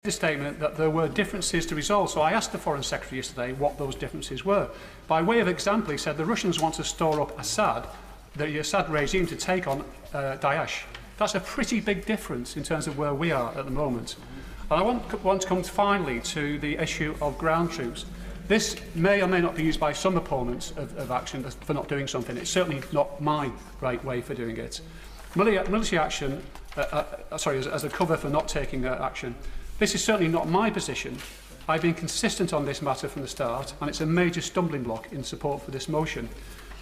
the statement that there were differences to resolve. So I asked the Foreign Secretary yesterday what those differences were. By way of example, he said the Russians want to store up the Assad regime to take on Daesh. That's a pretty big difference in terms of where we are at the moment. And I want to come finally to the issue of ground troops. This may or may not be used by some opponents of action for not doing something. It's certainly not my right way for doing it. Military action, as a cover for not taking action. This is certainly not my position. I've been consistent on this matter from the start, and it's a major stumbling block in support for this motion.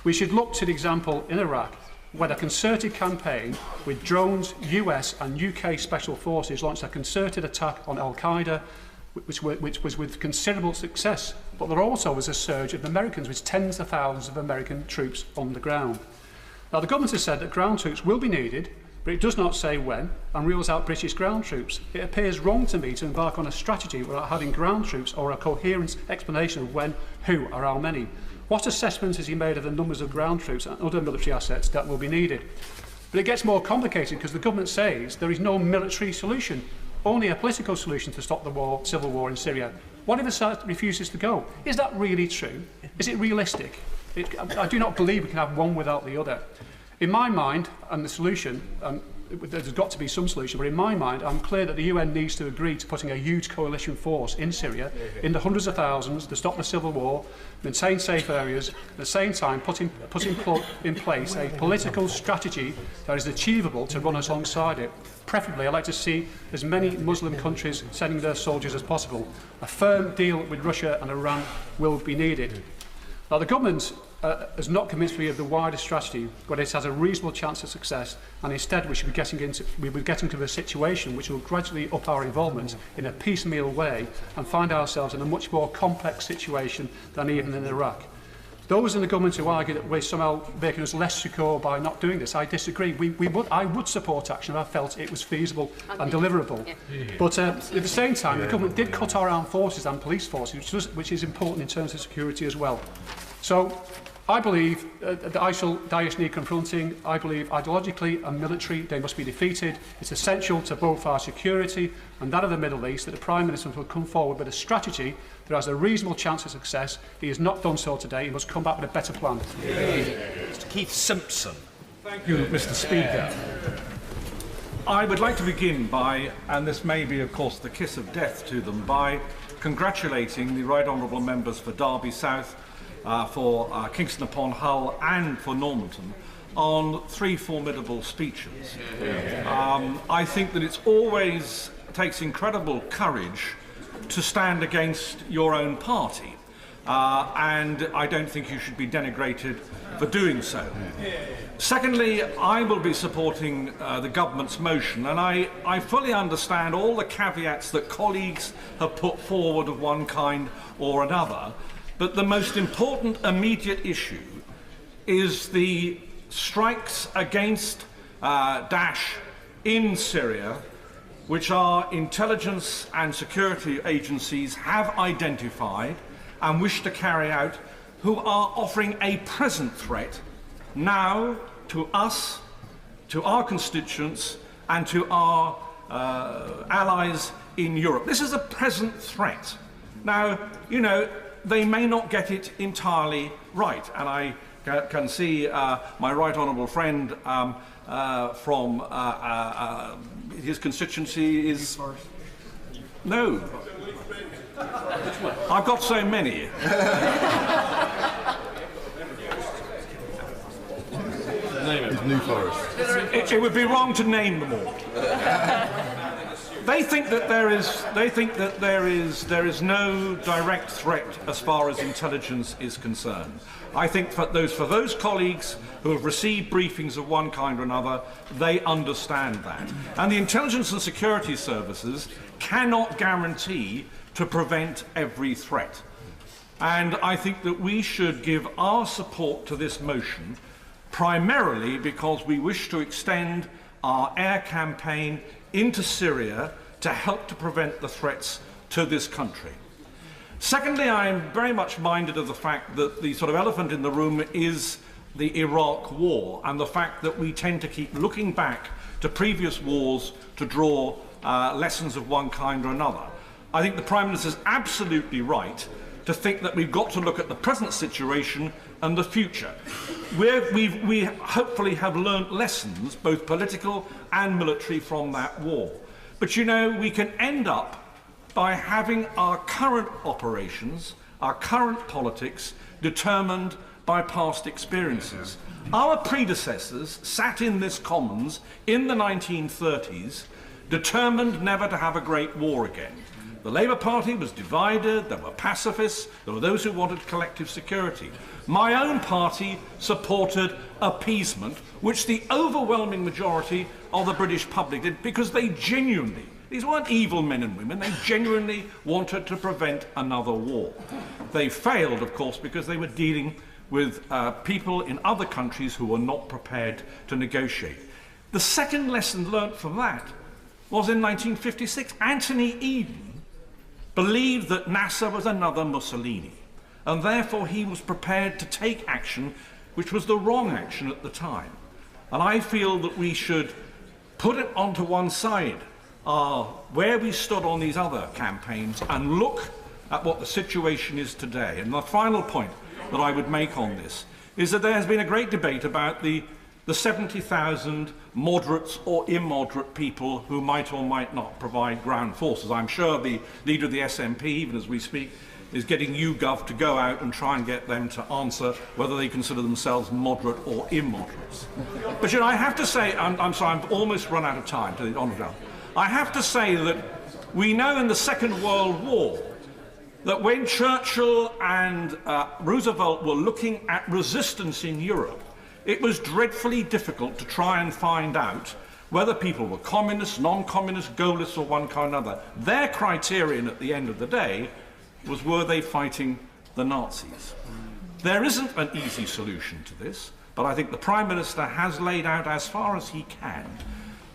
We should look to the example in Iraq, where a concerted campaign with drones, US and UK special forces launched a concerted attack on Al-Qaeda, which was with considerable success. But there also was a surge of Americans, with tens of thousands of American troops on the ground. Now, the government has said that ground troops will be needed, but it does not say when, and rules out British ground troops. It appears wrong to me to embark on a strategy without having ground troops or a coherent explanation of when, who, or how many. What assessment has he made of the numbers of ground troops and other military assets that will be needed? But it gets more complicated because the government says there is no military solution, only a political solution to stop the civil war in Syria. What if Assad refuses to go? Is that really true? Is it realistic? I do not believe we can have one without the other. In my mind, and the solution, there's got to be some solution, but in my mind, I'm clear that the UN needs to agree to putting a huge coalition force in Syria, in the hundreds of thousands, to stop the civil war, maintain safe areas, at the same time put in place a political strategy that is achievable to run alongside it. Preferably, I'd like to see as many Muslim countries sending their soldiers as possible. A firm deal with Russia and Iran will be needed. Now, the government has not convinced me of the wider strategy, but it has a reasonable chance of success, and instead we should be getting into a situation which will gradually up our involvement in a piecemeal way and find ourselves in a much more complex situation than even in Iraq. Those in the government who argue that we're somehow making us less secure by not doing this, I disagree. I would support action if I felt it was feasible and deliverable. Yeah. But at the same time, the government did cut our armed forces and police forces, which is important in terms of security as well. So I believe that Daesh need confronting. I believe ideologically and militarily they must be defeated. It's essential to both our security and that of the Middle East that the Prime Minister will come forward with a strategy that has a reasonable chance of success. He has not done so today. He must come back with a better plan. Mr. Keith Simpson. Thank you, Mr. Speaker. I would like to begin by, and this may be, of course, the kiss of death to them, by congratulating the Right Honourable Members for Derby South, for Kingston upon Hull and for Normanton on 3 formidable speeches. I think that it always takes incredible courage to stand against your own party, and I don't think you should be denigrated for doing so. Secondly, I will be supporting the government's motion, and I fully understand all the caveats that colleagues have put forward of one kind or another. But the most important immediate issue is the strikes against Daesh in Syria, which our intelligence and security agencies have identified and wish to carry out, who are offering a present threat now to us, to our constituents, and to our allies in Europe. This is a present threat. Now, you know, they may not get it entirely right, and I can see my right honourable friend from his constituency is... No. I've got so many. Name it. New Forest. It would be wrong to name them all. They think that there is no direct threat as far as intelligence is concerned. I think for those colleagues who have received briefings of one kind or another, they understand that. And the intelligence and security services cannot guarantee to prevent every threat. And I think that we should give our support to this motion primarily because we wish to extend our air campaign into Syria to help to prevent the threats to this country. Secondly, I am very much minded of the fact that the sort of elephant in the room is the Iraq war and the fact that we tend to keep looking back to previous wars to draw lessons of one kind or another. I think the Prime Minister is absolutely right to think that we've got to look at the present situation and the future. We hopefully have learnt lessons, both political and military, from that war. But you know, we can end up by having our current operations, our current politics, determined by past experiences. Our predecessors sat in this Commons in the 1930s, determined never to have a great war again. The Labour Party was divided, there were pacifists, there were those who wanted collective security. My own party supported appeasement, which the overwhelming majority of the British public did, because they genuinely, these weren't evil men and women, they genuinely wanted to prevent another war. They failed, of course, because they were dealing with people in other countries who were not prepared to negotiate. The second lesson learnt from that was in 1956. Anthony Eden believed that Nasser was another Mussolini, and therefore he was prepared to take action which was the wrong action at the time. And I feel that we should put it onto one side, where we stood on these other campaigns, and look at what the situation is today. And the final point that I would make on this is that there has been a great debate about the 70,000 moderates or immoderate people who might or might not provide ground forces. I'm sure the leader of the SNP, even as we speak, is getting YouGov to go out and try and get them to answer whether they consider themselves moderate or immoderates. But you know, I have to say, I'm sorry, I've almost run out of time, to the honour. I have to say that we know in the Second World War that when Churchill and Roosevelt were looking at resistance in Europe, it was dreadfully difficult to try and find out whether people were communists, non-communists, goalists, or one kind or another. Their criterion at the end of the day was, were they fighting the Nazis? There isn't an easy solution to this, but I think the Prime Minister has laid out, as far as he can,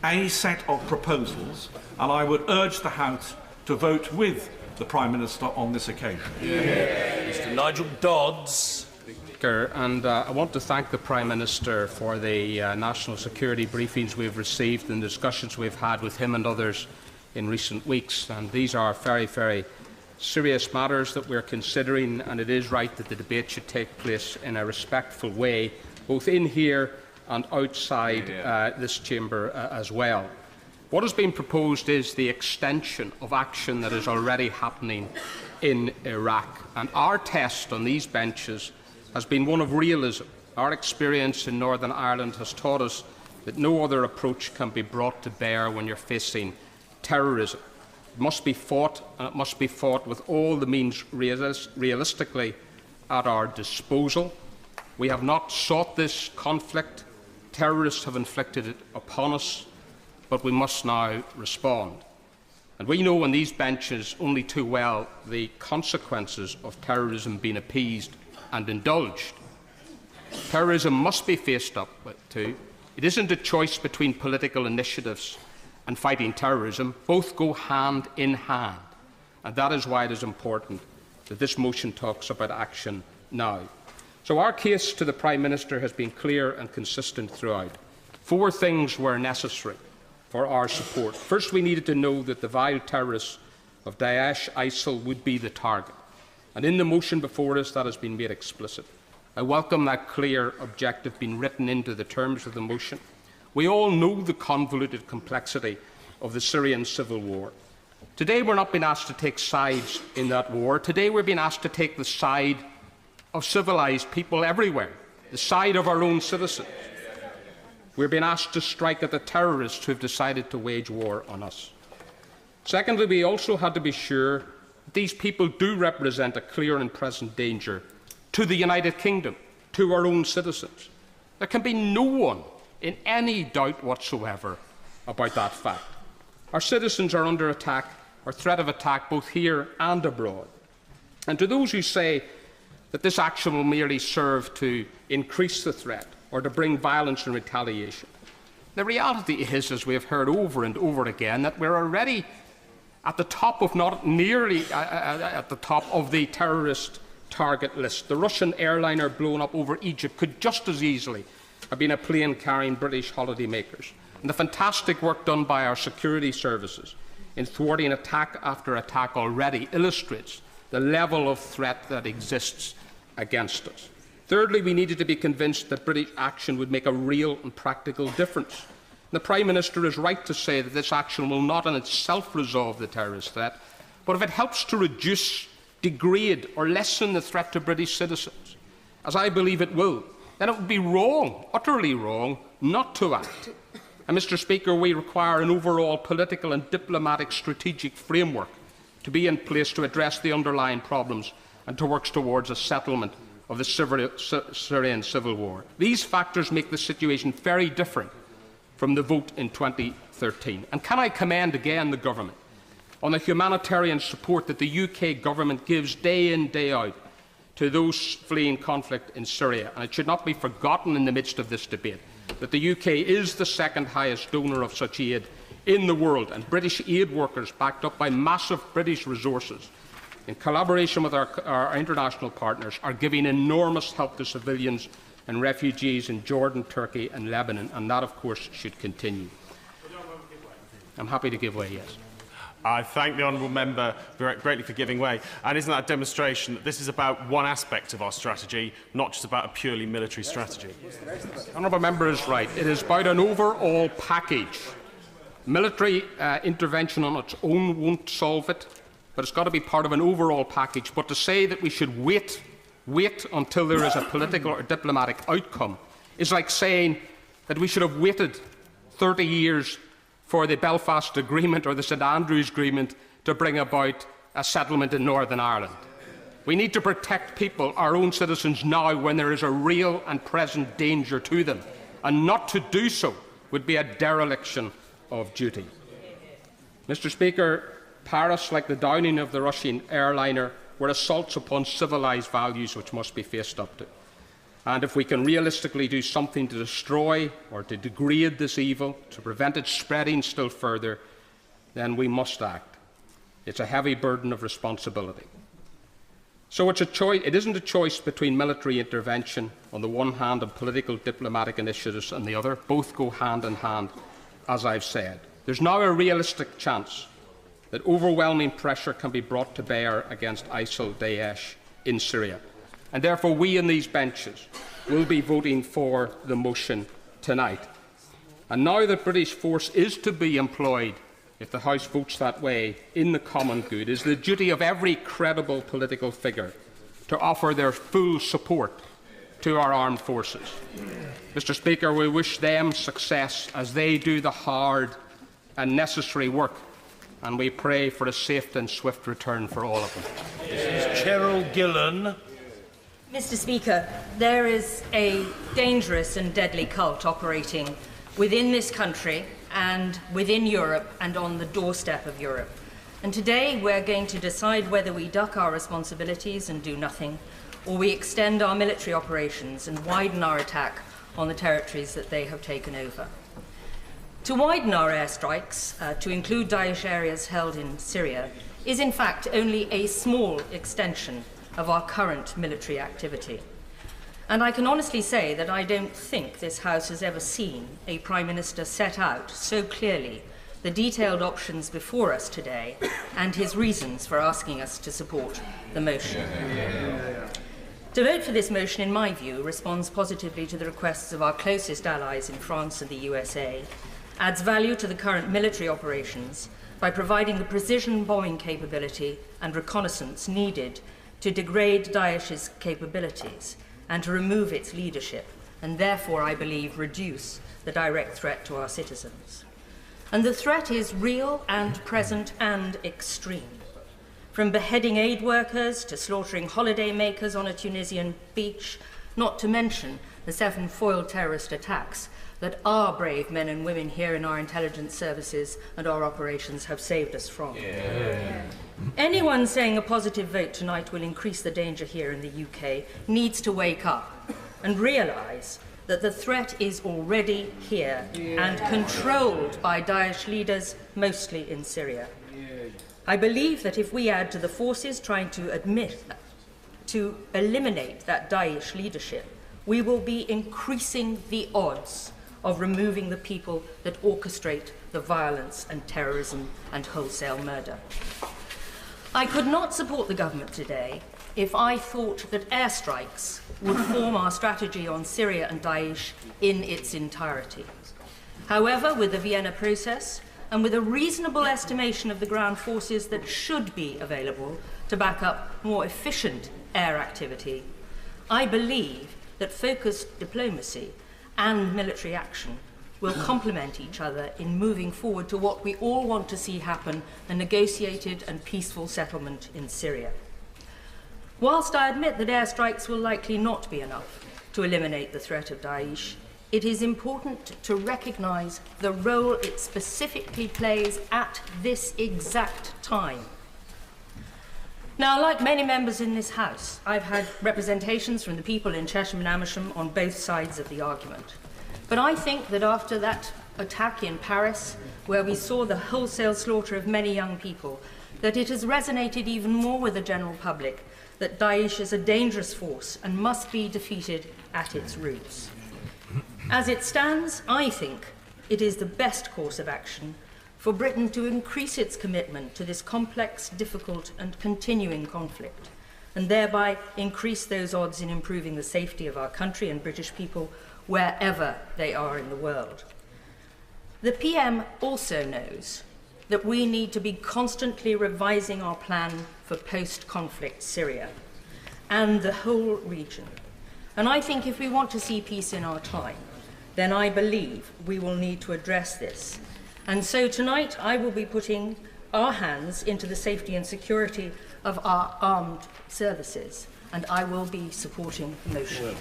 a set of proposals, and I would urge the House to vote with the Prime Minister on this occasion. Mr. Nigel Dodds. And I want to thank the Prime Minister for the national security briefings we've received and discussions we've had with him and others in recent weeks. And these are very, very serious matters that we're considering, and it is right that the debate should take place in a respectful way, both in here and outside this chamber as well. What has been proposed is the extension of action that is already happening in Iraq. And our test on these benches has been one of realism. Our experience in Northern Ireland has taught us that no other approach can be brought to bear when you're facing terrorism. It must be fought, and it must be fought with all the means realistically at our disposal. We have not sought this conflict. Terrorists have inflicted it upon us, but we must now respond. And we know on these benches only too well the consequences of terrorism being appeased and indulged. Terrorism must be faced up to. It isn't a choice between political initiatives and fighting terrorism. Both go hand in hand. And that is why it is important that this motion talks about action now. So our case to the Prime Minister has been clear and consistent throughout. 4 things were necessary for our support. First, we needed to know that the vile terrorists of Daesh, ISIL would be the target. And in the motion before us, that has been made explicit. I welcome that clear objective being written into the terms of the motion. We all know the convoluted complexity of the Syrian civil war. Today, we're not being asked to take sides in that war. Today, we're being asked to take the side of civilised people everywhere, the side of our own citizens. We're being asked to strike at the terrorists who have decided to wage war on us. Secondly, we also had to be sure these people do represent a clear and present danger to the United Kingdom, to our own citizens. There can be no one in any doubt whatsoever about that fact. Our citizens are under attack, or threat of attack, both here and abroad. And to those who say that this action will merely serve to increase the threat or to bring violence and retaliation, the reality is, as we have heard over and over again, that we're already at the top, if not nearly at the top of the terrorist target list. The Russian airliner blown up over Egypt could just as easily have been a plane carrying British holidaymakers. And the fantastic work done by our security services in thwarting attack after attack already illustrates the level of threat that exists against us. Thirdly, we needed to be convinced that British action would make a real and practical difference. The Prime Minister is right to say that this action will not in itself resolve the terrorist threat, but if it helps to reduce, degrade or lessen the threat to British citizens, as I believe it will, then it would be wrong, utterly wrong, not to act. And Mr. Speaker, we require an overall political and diplomatic strategic framework to be in place to address the underlying problems and to work towards a settlement of the Syrian civil war. These factors make the situation very different from the vote in 2013. And can I commend again the government on the humanitarian support that the UK government gives day in, day out to those fleeing conflict in Syria. And it should not be forgotten in the midst of this debate that the UK is the second highest donor of such aid in the world, and British aid workers, backed up by massive British resources, in collaboration with our international partners, are giving enormous help to civilians and refugees in Jordan, Turkey and Lebanon, and that, of course, should continue. I'm happy to give way, yes. I thank the honourable member greatly for giving way. And isn't that a demonstration that this is about one aspect of our strategy, not just about a purely military strategy? The honourable member is right. It is about an overall package. Military intervention on its own won't solve it, but it's got to be part of an overall package. But to say that we should wait until there is a political or diplomatic outcome is like saying that we should have waited 30 years for the Belfast Agreement or the St Andrews Agreement to bring about a settlement in Northern Ireland. We need to protect people, our own citizens, now when there is a real and present danger to them, and not to do so would be a dereliction of duty. Mr. Speaker, Paris, like the downing of the Russian airliner, were assaults upon civilised values which must be faced up to. And if we can realistically do something to destroy or to degrade this evil, to prevent it spreading still further, then we must act. It's a heavy burden of responsibility. So it isn't a choice between military intervention on the one hand and political diplomatic initiatives on the other. Both go hand in hand, as I've said. There's now a realistic chance that overwhelming pressure can be brought to bear against ISIL Daesh in Syria. And therefore we in these benches will be voting for the motion tonight. And now that British force is to be employed, if the House votes that way, in the common good, it is the duty of every credible political figure to offer their full support to our armed forces. Mr. Speaker, we wish them success as they do the hard and necessary work, and we pray for a safe and swift return for all of them. Cheryl Gillen. Mr. Speaker, there is a dangerous and deadly cult operating within this country and within Europe and on the doorstep of Europe. And today we're going to decide whether we duck our responsibilities and do nothing, or we extend our military operations and widen our attack on the territories that they have taken over. To widen our airstrikes, to include Daesh areas held in Syria, is in fact only a small extension of our current military activity. And I can honestly say that I don't think this House has ever seen a Prime Minister set out so clearly the detailed options before us today and his reasons for asking us to support the motion. To vote for this motion, in my view, responds positively to the requests of our closest allies in France and the USA, adds value to the current military operations by providing the precision bombing capability and reconnaissance needed to degrade Daesh's capabilities and to remove its leadership, and therefore, I believe, reduce the direct threat to our citizens. And the threat is real and present and extreme. From beheading aid workers to slaughtering holidaymakers on a Tunisian beach, not to mention the 7 foiled terrorist attacks that our brave men and women here in our intelligence services and our operations have saved us from. Anyone saying a positive vote tonight will increase the danger here in the UK needs to wake up and realise that the threat is already here and controlled by Daesh leaders, mostly in Syria. I believe that if we add to the forces trying to eliminate that Daesh leadership, we will be increasing the odds of removing the people that orchestrate the violence and terrorism and wholesale murder. I could not support the government today if I thought that airstrikes would form our strategy on Syria and Daesh in its entirety. However, with the Vienna process and with a reasonable estimation of the ground forces that should be available to back up more efficient air activity, I believe that focused diplomacy and military action will complement each other in moving forward to what we all want to see happen, a negotiated and peaceful settlement in Syria. Whilst I admit that airstrikes will likely not be enough to eliminate the threat of Daesh, it is important to recognise the role it specifically plays at this exact time. Now, like many members in this House, I've had representations from the people in Chesham and Amersham on both sides of the argument. But I think that after that attack in Paris, where we saw the wholesale slaughter of many young people, that it has resonated even more with the general public that Daesh is a dangerous force and must be defeated at its roots. As it stands, I think it is the best course of action for Britain to increase its commitment to this complex, difficult and continuing conflict, and thereby increase those odds in improving the safety of our country and British people wherever they are in the world. The PM also knows that we need to be constantly revising our plan for post-conflict Syria and the whole region. And I think if we want to see peace in our time, then I believe we will need to address this. And so tonight I will be putting our hands into the safety and security of our armed services, and I will be supporting the motion.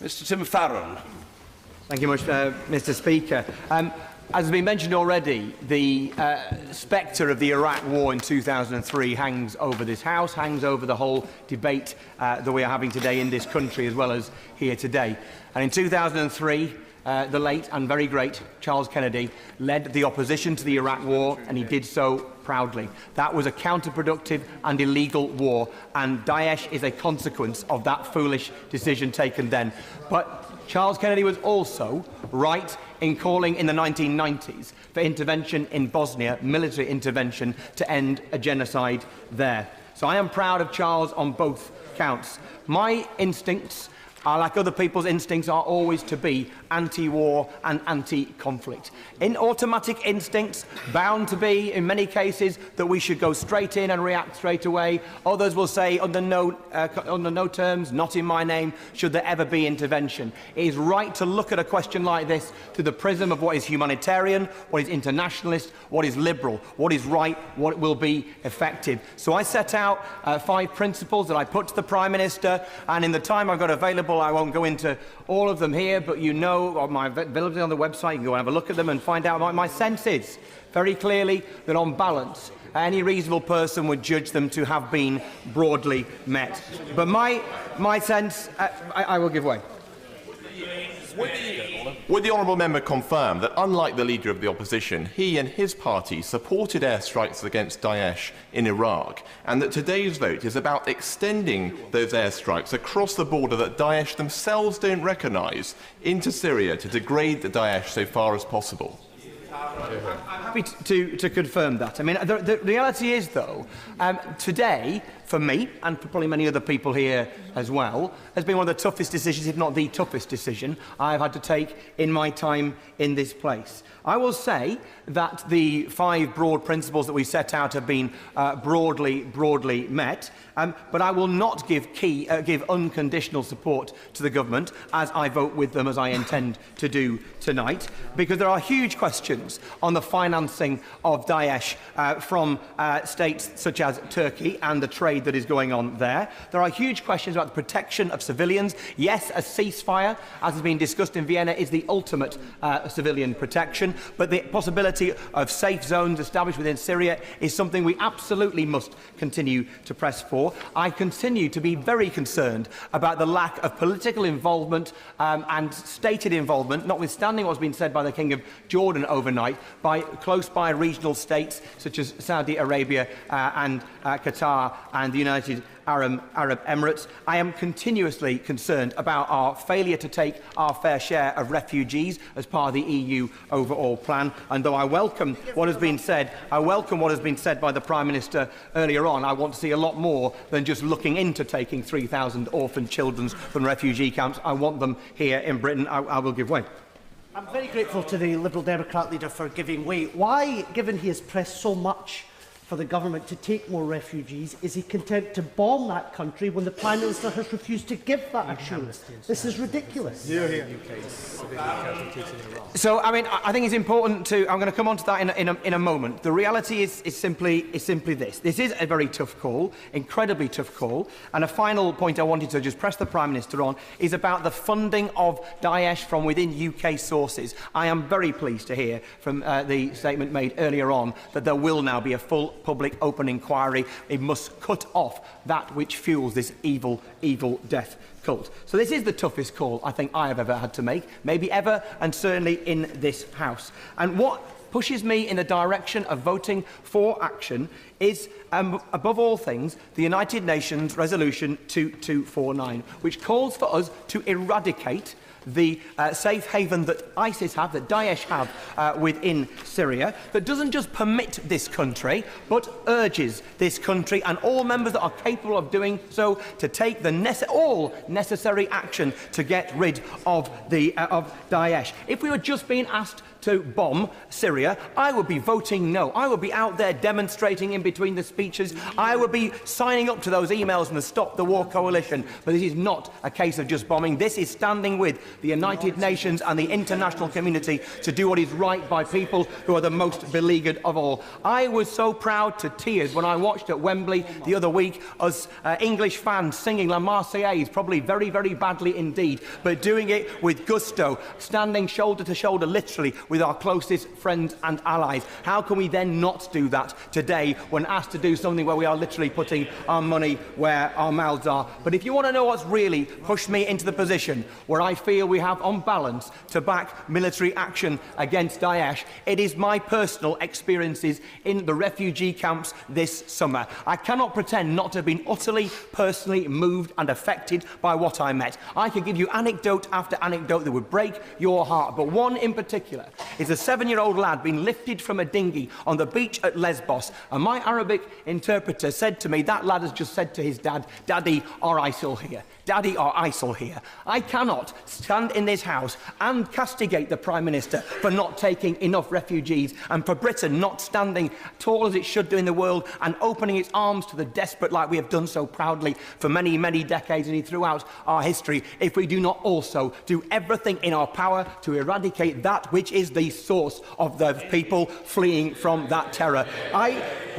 Mr. Tim Farron. Thank you much, Mr. Speaker. As has been mentioned already, the spectre of the Iraq War in 2003 hangs over this House, hangs over the whole debate that we are having today in this country as well as here today. And in 2003, the late and very great Charles Kennedy led the opposition to the Iraq War, and he did so proudly. That was a counterproductive and illegal war, and Daesh is a consequence of that foolish decision taken then. But Charles Kennedy was also right in calling in the 1990s for intervention in Bosnia, military intervention, to end a genocide there. So I am proud of Charles on both counts. My instincts are, like other people's instincts, are always to be anti-war and anti-conflict. In automatic instincts, bound to be, in many cases, that we should go straight in and react straight away. Others will say, under no terms, not in my name, should there ever be intervention. It is right to look at a question like this through the prism of what is humanitarian, what is internationalist, what is liberal, what is right, what will be effective. So I set out 5 principles that I put to the Prime Minister, and in the time I've got available, I won't go into all of them here, but you know my availability on the website. You can go and have a look at them and find out my sense is very clearly that on balance, any reasonable person would judge them to have been broadly met. But my sense, I will give way. Would the honourable member confirm that, unlike the Leader of the Opposition, he and his party supported airstrikes against Daesh in Iraq, and that today's vote is about extending those airstrikes across the border that Daesh themselves don't recognise into Syria to degrade the Daesh so far as possible? I'm happy to confirm that. I mean, the reality is, though, today, for me, and for probably many other people here as well, has been one of the toughest decisions, if not the toughest decision, I've had to take in my time in this place. I will say that the 5 broad principles that we set out have been broadly met, but I will not give unconditional support to the government as I vote with them, as I intend to do tonight, because there are huge questions on the financing of Daesh from states such as Turkey and the trade that is going on there. There are huge questions about the protection of civilians. Yes, a ceasefire, as has been discussed in Vienna, is the ultimate civilian protection, but the possibility of safe zones established within Syria is something we absolutely must continue to press for. I continue to be very concerned about the lack of political involvement and stated involvement, notwithstanding what's been said by the King of Jordan overnight, overnight by close-by regional states such as Saudi Arabia and Qatar and the United Arab Emirates. I am continuously concerned about our failure to take our fair share of refugees as part of the EU overall plan. And though I welcome what has been said, by the Prime Minister earlier on, I want to see a lot more than just looking into taking 3,000 orphan children from refugee camps. I want them here in Britain. I will give way. I'm very grateful to the Liberal Democrat leader for giving way. Why, given he has pressed so much for the government to take more refugees, is he content to bomb that country when the Prime Minister has refused to give that assurance? This is ridiculous. So, I mean, I think it's important to... I'm going to come on to that in a moment. The reality is simply this. This is a very tough call, incredibly tough call. And a final point I wanted to just press the Prime Minister on is about the funding of Daesh from within UK sources. I am very pleased to hear from the statement made earlier on that there will now be a full public open inquiry. It must cut off that which fuels this evil, evil death cult. So this is the toughest call I think I have ever had to make, maybe ever, and certainly in this House. And what pushes me in the direction of voting for action is, above all things, the United Nations Resolution 2249, which calls for us to eradicate the safe haven that ISIS have, that Daesh have within Syria, that doesn't just permit this country, but urges this country and all members that are capable of doing so to take the all necessary action to get rid of Daesh. If we were just being asked to bomb Syria, I would be voting no. I would be out there demonstrating in between the speeches. I would be signing up to those emails from the Stop the War Coalition. But this is not a case of just bombing. This is standing with the United Nations and the international community to do what is right by people who are the most beleaguered of all. I was so proud to tears when I watched at Wembley the other week us English fans singing La Marseillaise, probably very, very badly indeed, but doing it with gusto, standing shoulder to shoulder, literally, with our closest friends and allies. How can we then not do that today when asked to do something where we are literally putting our money where our mouths are? But if you want to know what's really pushed me into the position where I feel we have, on balance, to back military action against Daesh, it is my personal experiences in the refugee camps this summer. I cannot pretend not to have been utterly, personally moved and affected by what I met. I could give you anecdote after anecdote that would break your heart, but one in particular is a 7-year-old lad being lifted from a dinghy on the beach at Lesbos, and my Arabic interpreter said to me, that lad has just said to his dad, "Daddy, are ISIL here? Daddy, are ISIL here?" I cannot stand in this House and castigate the Prime Minister for not taking enough refugees, and for Britain not standing tall as it should do in the world and opening its arms to the desperate like we have done so proudly for many, many decades and throughout our history, if we do not also do everything in our power to eradicate that which is the source of the people fleeing from that terror.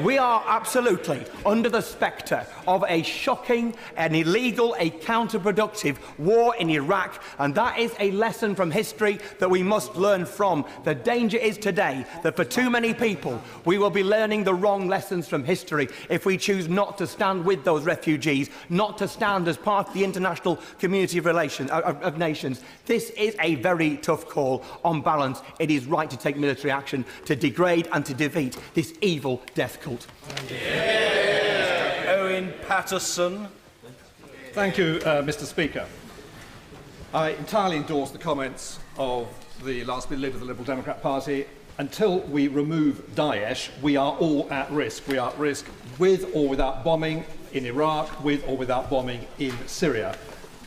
We are absolutely under the spectre of a shocking, an illegal, a counterproductive war in Iraq, and that is a lesson from history that we must learn from. The danger is today that for too many people we will be learning the wrong lessons from history if we choose not to stand with those refugees, not to stand as part of the international community of nations. This is a very tough call. On balance, it is right to take military action to degrade and to defeat this evil death cult. Owen Patterson. Thank you, Mr. Speaker. I entirely endorse the comments of the last leader of the Liberal Democrat Party. Until we remove Daesh, we are all at risk. We are at risk with or without bombing in Iraq, with or without bombing in Syria.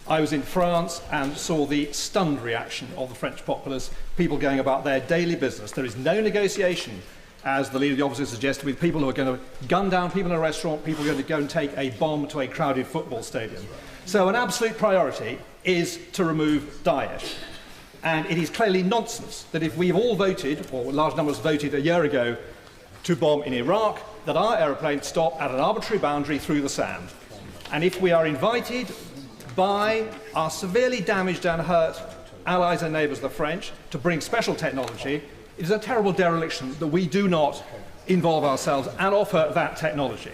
I was in France and saw the stunned reaction of the French populace, people going about their daily business. There is no negotiation, as the leader of the opposition suggested, with people who are going to gun down people in a restaurant, people who are going to go and take a bomb to a crowded football stadium. So an absolute priority is to remove Daesh. And it is clearly nonsense that if we've all voted, or large numbers voted a year ago, to bomb in Iraq, that our aeroplanes stop at an arbitrary boundary through the sand. And if we are invited by our severely damaged and hurt allies and neighbours, the French, to bring special technology, it is a terrible dereliction that we do not involve ourselves and offer that technology.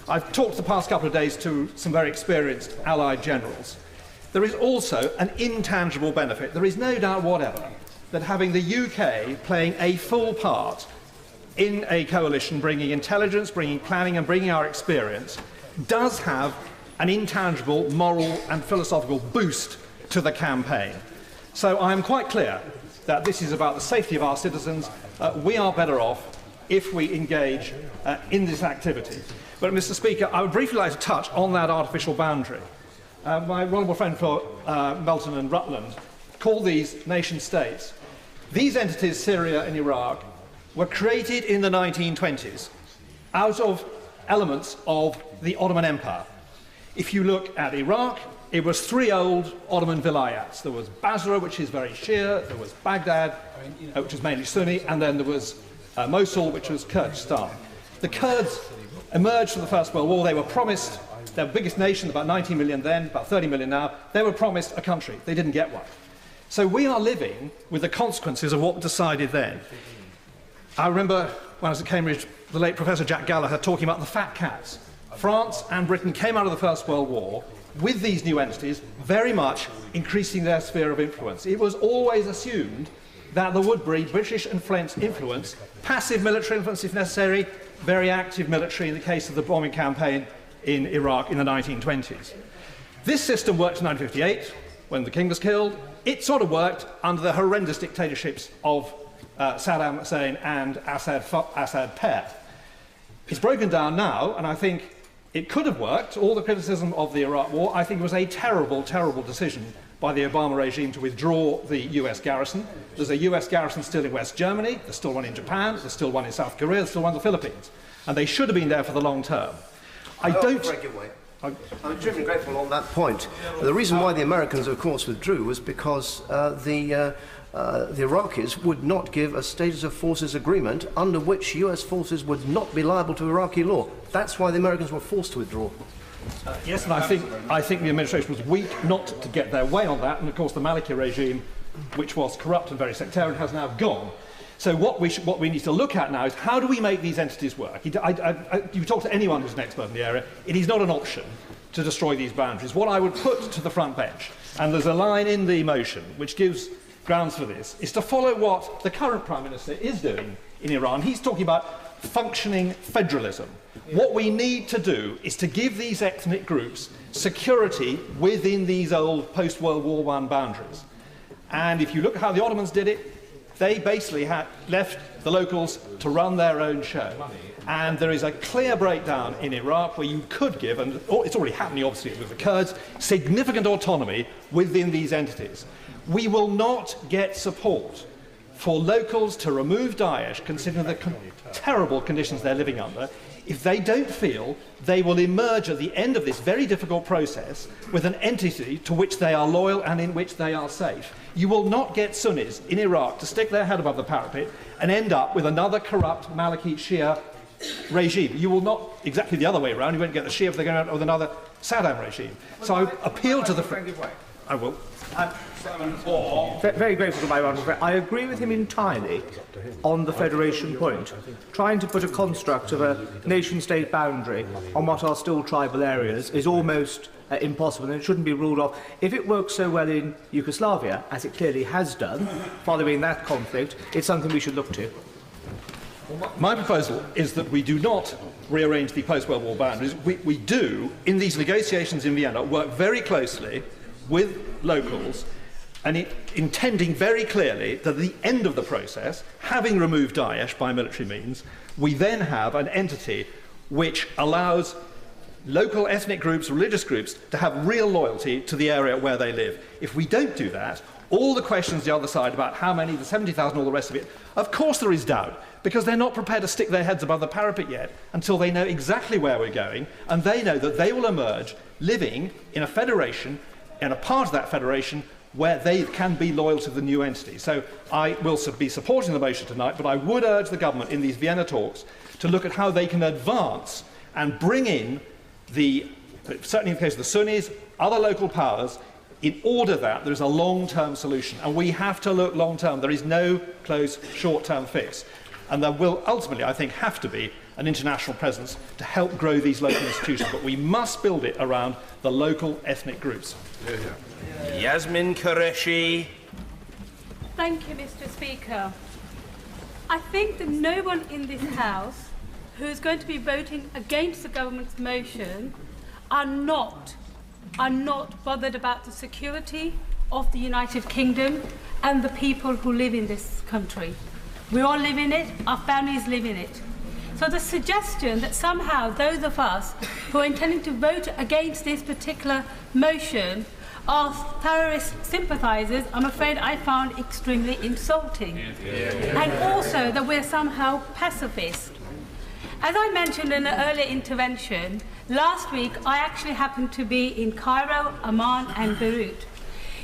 I've talked the past couple of days to some very experienced Allied generals. There is also an intangible benefit, there is no doubt whatever, that having the UK playing a full part in a coalition, bringing intelligence, bringing planning and bringing our experience, does have an intangible moral and philosophical boost to the campaign. So I am quite clear that this is about the safety of our citizens. We are better off if we engage in this activity. But, Mr. Speaker, I would briefly like to touch on that artificial boundary. My honourable friend for Melton and Rutland called these nation-states. These entities, Syria and Iraq, were created in the 1920s out of elements of the Ottoman Empire. If you look at Iraq, it was three old Ottoman vilayats. There was Basra, which is very Shia, there was Baghdad, which is mainly Sunni, and then there was Mosul, which was Kurdistan. The Kurds emerged from the First World War. They were promised, their biggest nation, about 19 million then, about 30 million now, they were promised a country. They didn't get one. So we are living with the consequences of what was decided then. I remember when I was at Cambridge, the late Professor Jack Gallagher talking about the fat cats. France and Britain came out of the First World War with these new entities very much increasing their sphere of influence. It was always assumed that there would be British and French influence, passive military influence if necessary, very active military in the case of the bombing campaign in Iraq in the 1920s. This system worked in 1958 when the king was killed. It sort of worked under the horrendous dictatorships of Saddam Hussein and Assad pair. It's broken down now, and I think it could have worked. All the criticism of the Iraq War, I think it was a terrible, terrible decision by the Obama regime to withdraw the US garrison. There's a US garrison still in West Germany, there's still one in Japan, there's still one in South Korea, there's still one in the Philippines. And they should have been there for the long term. I'm extremely grateful on that point. The reason why the Americans, of course, withdrew was because the Iraqis would not give a status of forces agreement under which US forces would not be liable to Iraqi law. That's why the Americans were forced to withdraw. Yes, and I think the administration was weak not to get their way on that, and of course the Maliki regime, which was corrupt and very sectarian, has now gone. So what we need to look at now is how do we make these entities work? You talk to anyone who's an expert in the area, it is not an option to destroy these boundaries. What I would put to the front bench, and there's a line in the motion which gives grounds for this, is to follow what the current Prime Minister is doing in Iran. He's talking about functioning federalism. What we need to do is to give these ethnic groups security within these old post-World War I boundaries. And if you look at how the Ottomans did it, they basically had left the locals to run their own show. And there is a clear breakdown in Iraq where you could give, and it's already happening obviously with the Kurds, significant autonomy within these entities. We will not get support for locals to remove Daesh, considering the terrible conditions they're living under, if they don't feel they will emerge at the end of this very difficult process with an entity to which they are loyal and in which they are safe. You will not get Sunnis in Iraq to stick their head above the parapet and end up with another corrupt Maliki Shia regime. You will not, exactly the other way around, you won't get the Shia if they're going out with another Saddam regime. So I appeal to the... I will. Very grateful to my honourable friend. I agree with him entirely on the federation point. Trying to put a construct of a nation-state boundary on what are still tribal areas is almost impossible, and it shouldn't be ruled off. If it works so well in Yugoslavia, as it clearly has done, following that conflict, it's something we should look to. My proposal is that we do not rearrange the post-World War boundaries. We do, in these negotiations in Vienna, work very closely with locals and intending very clearly that at the end of the process, having removed Daesh by military means, we then have an entity which allows local ethnic groups, religious groups, to have real loyalty to the area where they live. If we don't do that, all the questions the other side about how many, the 70,000, all the rest of it, of course there is doubt, because they're not prepared to stick their heads above the parapet yet until they know exactly where we're going, and they know that they will emerge living in a federation, in a part of that federation, where they can be loyal to the new entity. So I will be supporting the motion tonight, but I would urge the government in these Vienna talks to look at how they can advance and bring in certainly in the case of the Sunnis, other local powers, in order that there is a long-term solution. And we have to look long-term. There is no close short-term fix. And there will ultimately, I think, have to be an international presence to help grow these local institutions. But we must build it around the local ethnic groups. Yasmin Qureshi. Thank you, Mr. Speaker. I think that no one in this House who is going to be voting against the government's motion are not bothered about the security of the United Kingdom and the people who live in this country. We all live in it, our families live in it. So the suggestion that somehow those of us who are intending to vote against this particular motion are terrorist sympathisers, I'm afraid I found extremely insulting. And also that we're somehow pacifist. As I mentioned in an earlier intervention, last week I actually happened to be in Cairo, Amman and Beirut.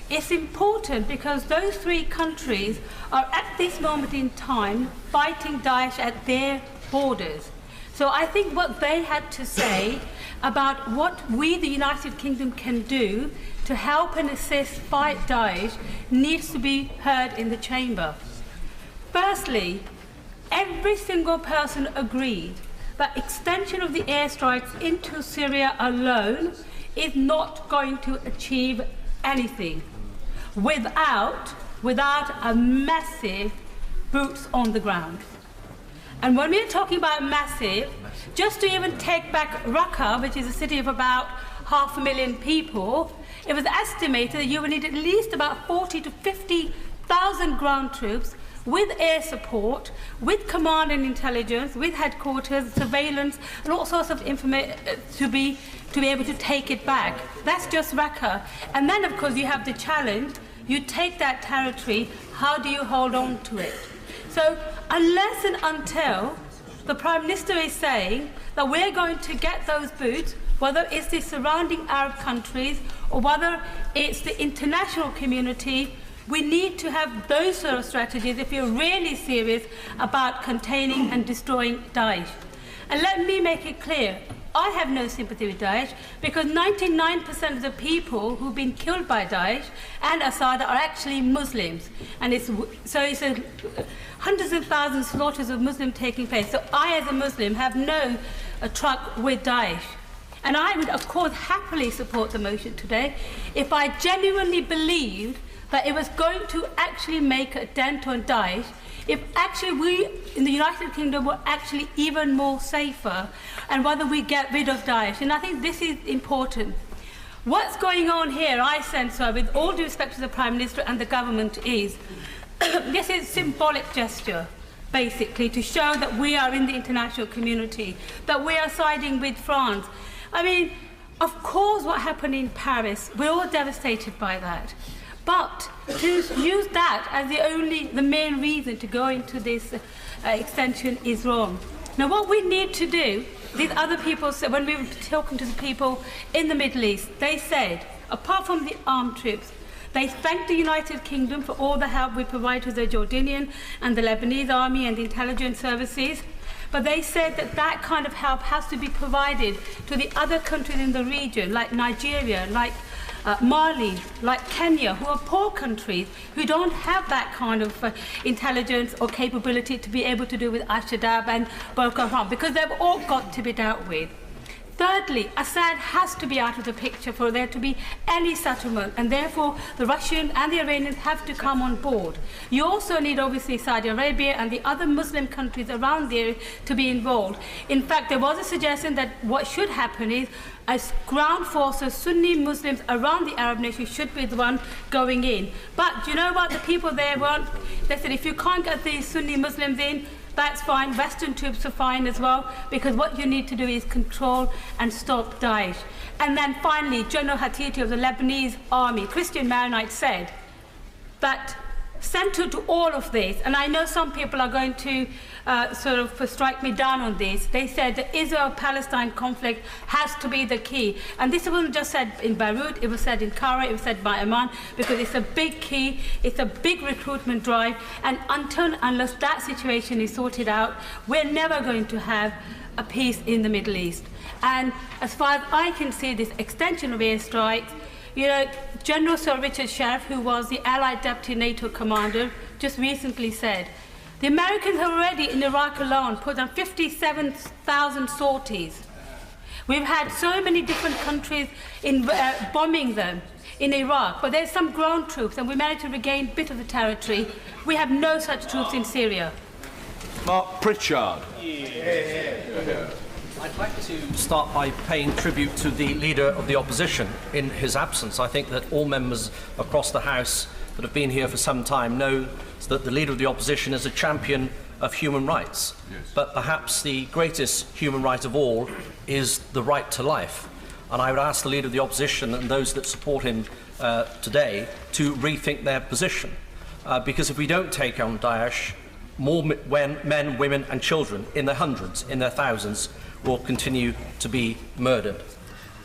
It's important because those three countries are at this moment in time fighting Daesh at their borders. So I think what they had to say about what we, the United Kingdom, can do to help and assist fight Daesh needs to be heard in the chamber. Firstly, every single person agreed that extension of the airstrikes into Syria alone is not going to achieve anything without a massive boots on the ground. And when we're talking about massive, just to even take back Raqqa, which is a city of about 500,000 people, it was estimated that you would need at least about 40 to 50,000 ground troops with air support, with command and intelligence, with headquarters, surveillance, and all sorts of information to be able to take it back. That's just Raqqa. And then, of course, you have the challenge. You take that territory, how do you hold on to it? So unless and until the Prime Minister is saying that we're going to get those boots, whether it's the surrounding Arab countries or whether it's the international community, we need to have those sort of strategies if you're really serious about containing and destroying Daesh. And let me make it clear, I have no sympathy with Daesh because 99% of the people who've been killed by Daesh and Assad are actually Muslims. And it's hundreds of thousands of slaughters of Muslims taking place. So I, as a Muslim, have no truck with Daesh. And I would, of course, happily support the motion today if I genuinely believed that it was going to actually make a dent on Daesh, if actually we in the United Kingdom were actually even more safer, and whether we get rid of Daesh. And I think this is important. What's going on here, I sense, with all due respect to the Prime Minister and the government, is this is symbolic gesture, basically, to show that we are in the international community, that we are siding with France. I mean, of course, what happened in Paris, we're all devastated by that. But to use that as the main reason to go into this extension is wrong. Now, what we need to do, these other people said, when we were talking to the people in the Middle East, they said, apart from the armed troops, they thanked the United Kingdom for all the help we provide to the Jordanian and the Lebanese army and the intelligence services. But they said that that kind of help has to be provided to the other countries in the region, like Nigeria, like Mali, like Kenya, who are poor countries, who don't have that kind of intelligence or capability to be able to do with Al-Shabaab and Boko Haram, because they've all got to be dealt with. Thirdly, Assad has to be out of the picture for there to be any settlement, and therefore the Russians and the Iranians have to come on board. You also need, obviously, Saudi Arabia and the other Muslim countries around there to be involved. In fact, there was a suggestion that what should happen is as ground forces, Sunni Muslims around the Arab nations should be the one going in. But you know what? The people there they said, if you can't get the Sunni Muslims in, that's fine. Western troops are fine as well, because what you need to do is control and stop Daesh. And then finally, General Hatiti of the Lebanese army, Christian Maronite, said that central to all of this, and I know some people are going to strike me down on this, they said the Israel-Palestine conflict has to be the key. And this wasn't just said in Beirut, it was said in Cairo, it was said by Amman, because it's a big key, it's a big recruitment drive, and unless that situation is sorted out, we're never going to have a peace in the Middle East. And as far as I can see, this extension of airstrikes, you know, General Sir Richard Sheriff, who was the Allied Deputy NATO Commander, just recently said, the Americans have already, in Iraq alone, put on 57,000 sorties. We've had so many different countries in bombing them. in Iraq, but there's some ground troops, and we managed to regain a bit of the territory. We have no such troops in Syria. Mark Pritchard. I'd like to start by paying tribute to the Leader of the Opposition in his absence. I think that all members across the House that have been here for some time know that the Leader of the Opposition is a champion of human rights. Yes. But perhaps the greatest human right of all is the right to life. And I would ask the Leader of the Opposition and those that support him today to rethink their position. Because if we don't take on Daesh, more men, women and children, in their hundreds, in their thousands, will continue to be murdered.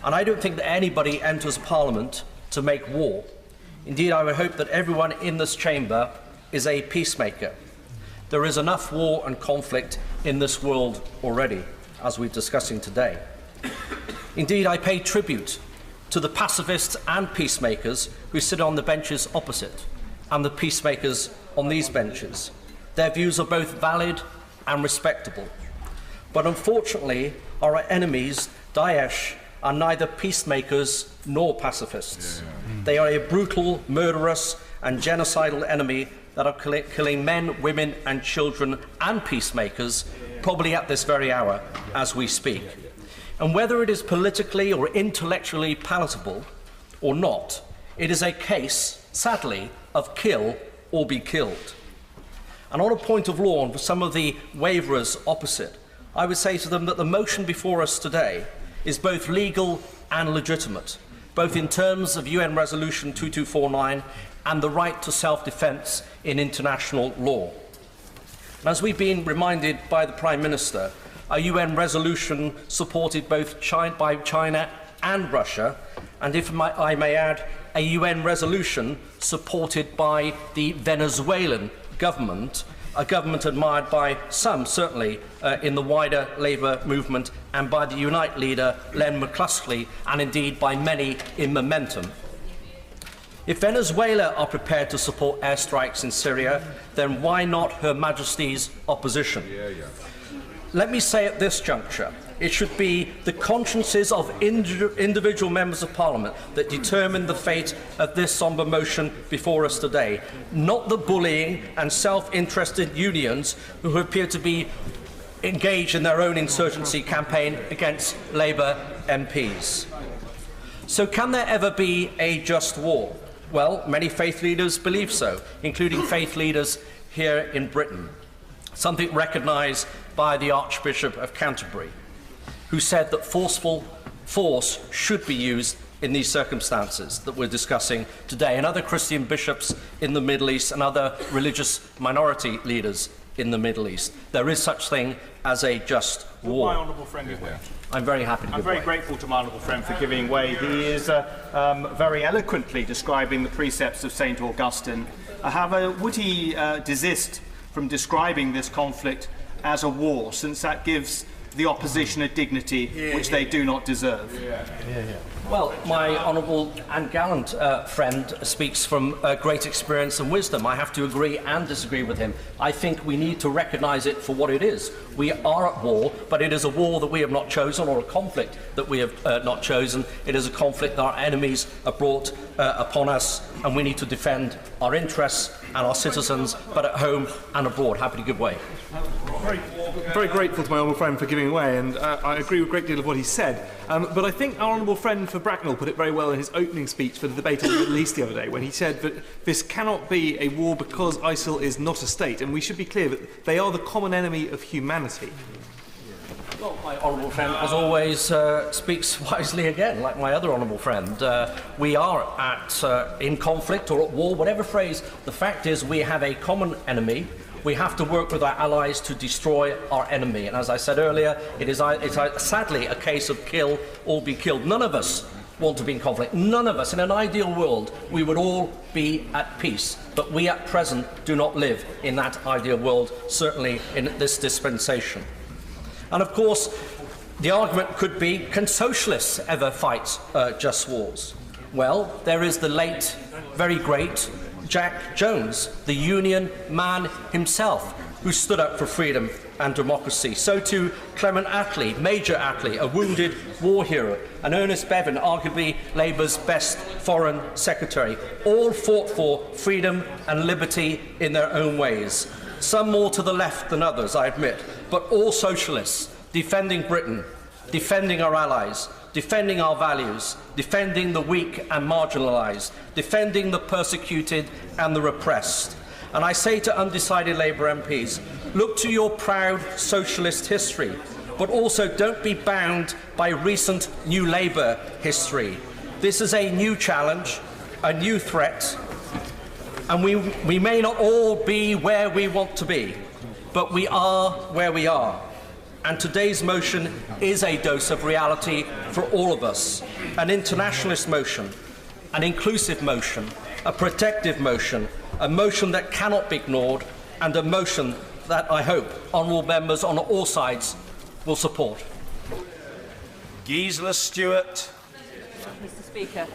And I don't think that anybody enters Parliament to make war. Indeed, I would hope that everyone in this chamber is a peacemaker. There is enough war and conflict in this world already, as we're discussing today. Indeed, I pay tribute to the pacifists and peacemakers who sit on the benches opposite, and the peacemakers on these benches. Their views are both valid and respectable. But unfortunately, our enemies, Daesh, are neither peacemakers nor pacifists. They are a brutal, murderous and genocidal enemy that are killing men, women and children and peacemakers, probably at this very hour as we speak. And whether it is politically or intellectually palatable or not, it is a case, sadly, of kill or be killed. And on a point of law, and for some of the waverers opposite, I would say to them that the motion before us today is both legal and legitimate, both in terms of UN Resolution 2249 and the right to self-defence in international law. And as we've been reminded by the Prime Minister, a UN resolution supported both by China and Russia, and if I may add, a UN resolution supported by the Venezuelan government, a government admired by some, certainly, in the wider Labour movement, and by the Unite leader, Len McCluskey, and indeed by many in Momentum. If Venezuela are prepared to support airstrikes in Syria, then why not Her Majesty's opposition? Let me say at this juncture, it should be the consciences of individual members of Parliament that determine the fate of this sombre motion before us today, not the bullying and self-interested unions who appear to be engaged in their own insurgency campaign against Labour MPs. So can there ever be a just war? Well, many faith leaders believe so, including faith leaders here in Britain, something recognised by the Archbishop of Canterbury, who said that forceful force should be used in these circumstances that we're discussing today, and other Christian bishops in the Middle East and other religious minority leaders in the Middle East. There is such thing as a just war. My honourable friend is there. I'm very happy to give way. I'm very grateful to my honourable friend for giving way. He is very eloquently describing the precepts of St. Augustine. However, would he desist from describing this conflict as a war, since that gives the opposition a dignity which they do not deserve? Well, my honourable and gallant friend speaks from great experience and wisdom. I have to agree and disagree with him. I think we need to recognise it for what it is. We are at war, but it is a war that we have not chosen, or a conflict that we have not chosen. It is a conflict that our enemies have brought upon us, and we need to defend our interests and our citizens, but at home and abroad. Happy to give way. Very grateful to my honourable friend for giving way, and I agree with a great deal of what he said. But I think our honourable friend for Bracknell put it very well in his opening speech for the debate on the Middle East the other day, when he said that this cannot be a war because ISIL is not a state, and we should be clear that they are the common enemy of humanity. Well, my honourable friend, as always, speaks wisely again, like my other honourable friend. We are in conflict or at war, whatever phrase. The fact is we have a common enemy. We have to work with our allies to destroy our enemy. And as I said earlier, it's sadly a case of kill or be killed. None of us want to be in conflict. None of us. In an ideal world, we would all be at peace. But we at present do not live in that ideal world, certainly in this dispensation. And of course, the argument could be, can socialists ever fight just wars? Well, there is the late, very great Jack Jones, the Union man himself, who stood up for freedom and democracy. So too Clement Attlee, Major Attlee, a wounded war hero, and Ernest Bevin, arguably Labour's best foreign secretary, all fought for freedom and liberty in their own ways. Some more to the left than others, I admit, but all socialists, defending Britain, defending our allies, defending our values, defending the weak and marginalised, defending the persecuted and the repressed. And I say to undecided Labour MPs, look to your proud socialist history, but also don't be bound by recent New Labour history. This is a new challenge, a new threat, and we may not all be where we want to be, but we are where we are. And today's motion is a dose of reality for all of us. An internationalist motion, an inclusive motion, a protective motion, a motion that cannot be ignored, and a motion that I hope honourable members on all sides will support. Gisela Stewart. Mr. Speaker,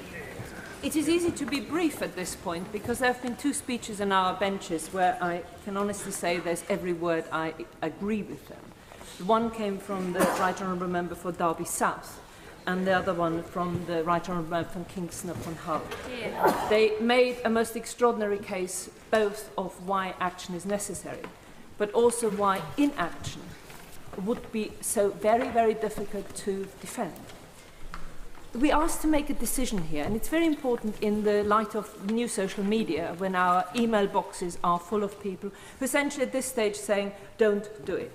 it is easy to be brief at this point because there have been two speeches on our benches where I can honestly say there's every word I agree with them. One came from the Right Honourable Member for Derby South, and the other one from the Right Honourable Member from Kingston upon Hull. They made a most extraordinary case both of why action is necessary, but also why inaction would be so very, very difficult to defend. We are asked to make a decision here, and it's very important in the light of new social media when our email boxes are full of people who essentially at this stage saying, don't do it.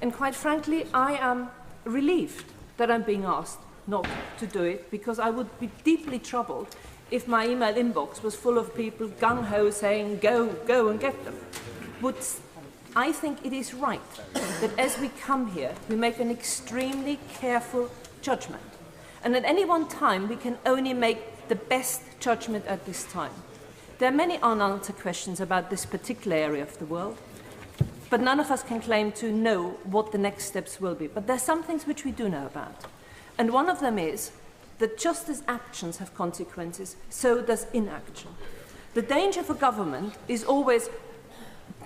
And quite frankly, I am relieved that I'm being asked not to do it, because I would be deeply troubled if my email inbox was full of people gung-ho saying, go, go and get them. But I think it is right that as we come here, we make an extremely careful judgment. And at any one time, we can only make the best judgment at this time. There are many unanswered questions about this particular area of the world, but none of us can claim to know what the next steps will be. But there are some things which we do know about. And one of them is that just as actions have consequences, so does inaction. The danger for government is always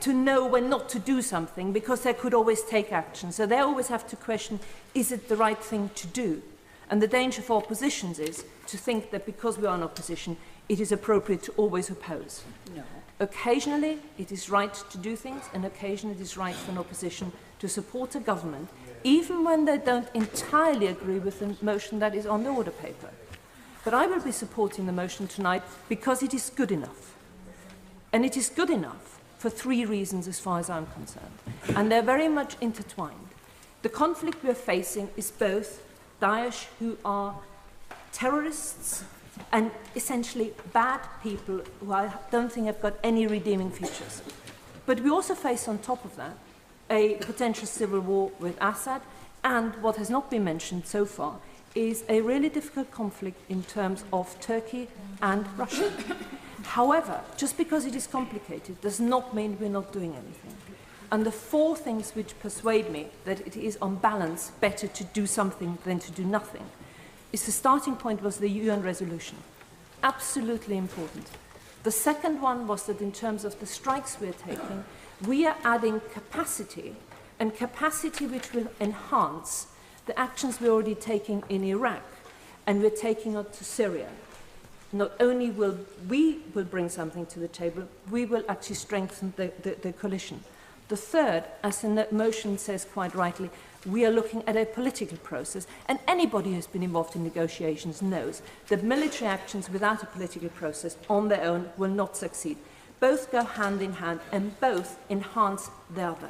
to know when not to do something, because they could always take action. So they always have to question, is it the right thing to do? And the danger for oppositions is to think that because we are in opposition, it is appropriate to always oppose. No. Occasionally, it is right to do things, and occasionally it is right for an opposition to support a government, even when they don't entirely agree with the motion that is on the order paper. But I will be supporting the motion tonight because it is good enough. And it is good enough for three reasons as far as I'm concerned. And they're very much intertwined. The conflict we're facing is both Daesh, who are terrorists and essentially bad people who I don't think have got any redeeming features. But we also face on top of that a potential civil war with Assad, and what has not been mentioned so far is a really difficult conflict in terms of Turkey and Russia. However, just because it is complicated does not mean we're not doing anything. And the four things which persuade me that it is on balance better to do something than to do nothing is the starting point was the UN resolution. Absolutely important. The second one was that in terms of the strikes we're taking, we are adding capacity, and capacity which will enhance the actions we're already taking in Iraq, and we're taking it to Syria. Not only will we bring something to the table, we will actually strengthen the coalition. The third, as the motion says quite rightly, we are looking at a political process, and anybody who's been involved in negotiations knows that military actions without a political process on their own will not succeed. Both go hand in hand, and both enhance the other.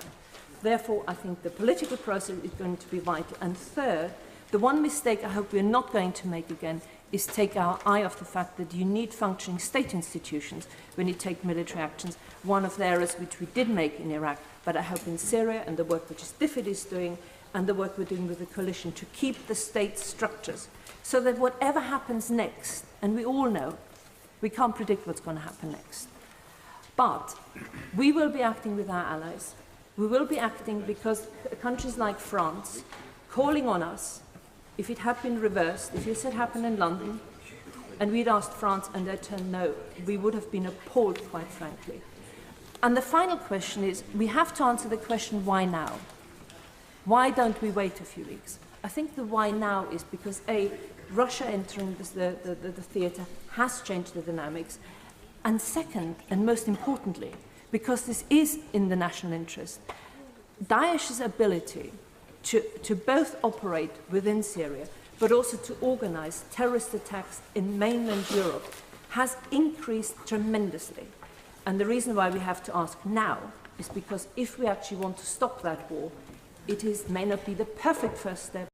Therefore, I think the political process is going to be vital. And third, the one mistake I hope we're not going to make again is take our eye off the fact that you need functioning state institutions when you take military actions, one of the errors which we did make in Iraq, but I hope in Syria and the work which DFID is doing and the work we're doing with the coalition to keep the state structures so that whatever happens next, and we all know we can't predict what's going to happen next, but we will be acting with our allies. We will be acting because countries like France calling on us, if it had been reversed, if this had happened in London, and we'd asked France and they turned no, we would have been appalled, quite frankly. And the final question is, we have to answer the question, why now? Why don't we wait a few weeks? I think the why now is because, A, Russia entering the theatre has changed the dynamics, and second, and most importantly, because this is in the national interest, Daesh's ability to both operate within Syria, but also to organize terrorist attacks in mainland Europe has increased tremendously. And the reason why we have to ask now is because if we actually want to stop that war, it may not be the perfect first step,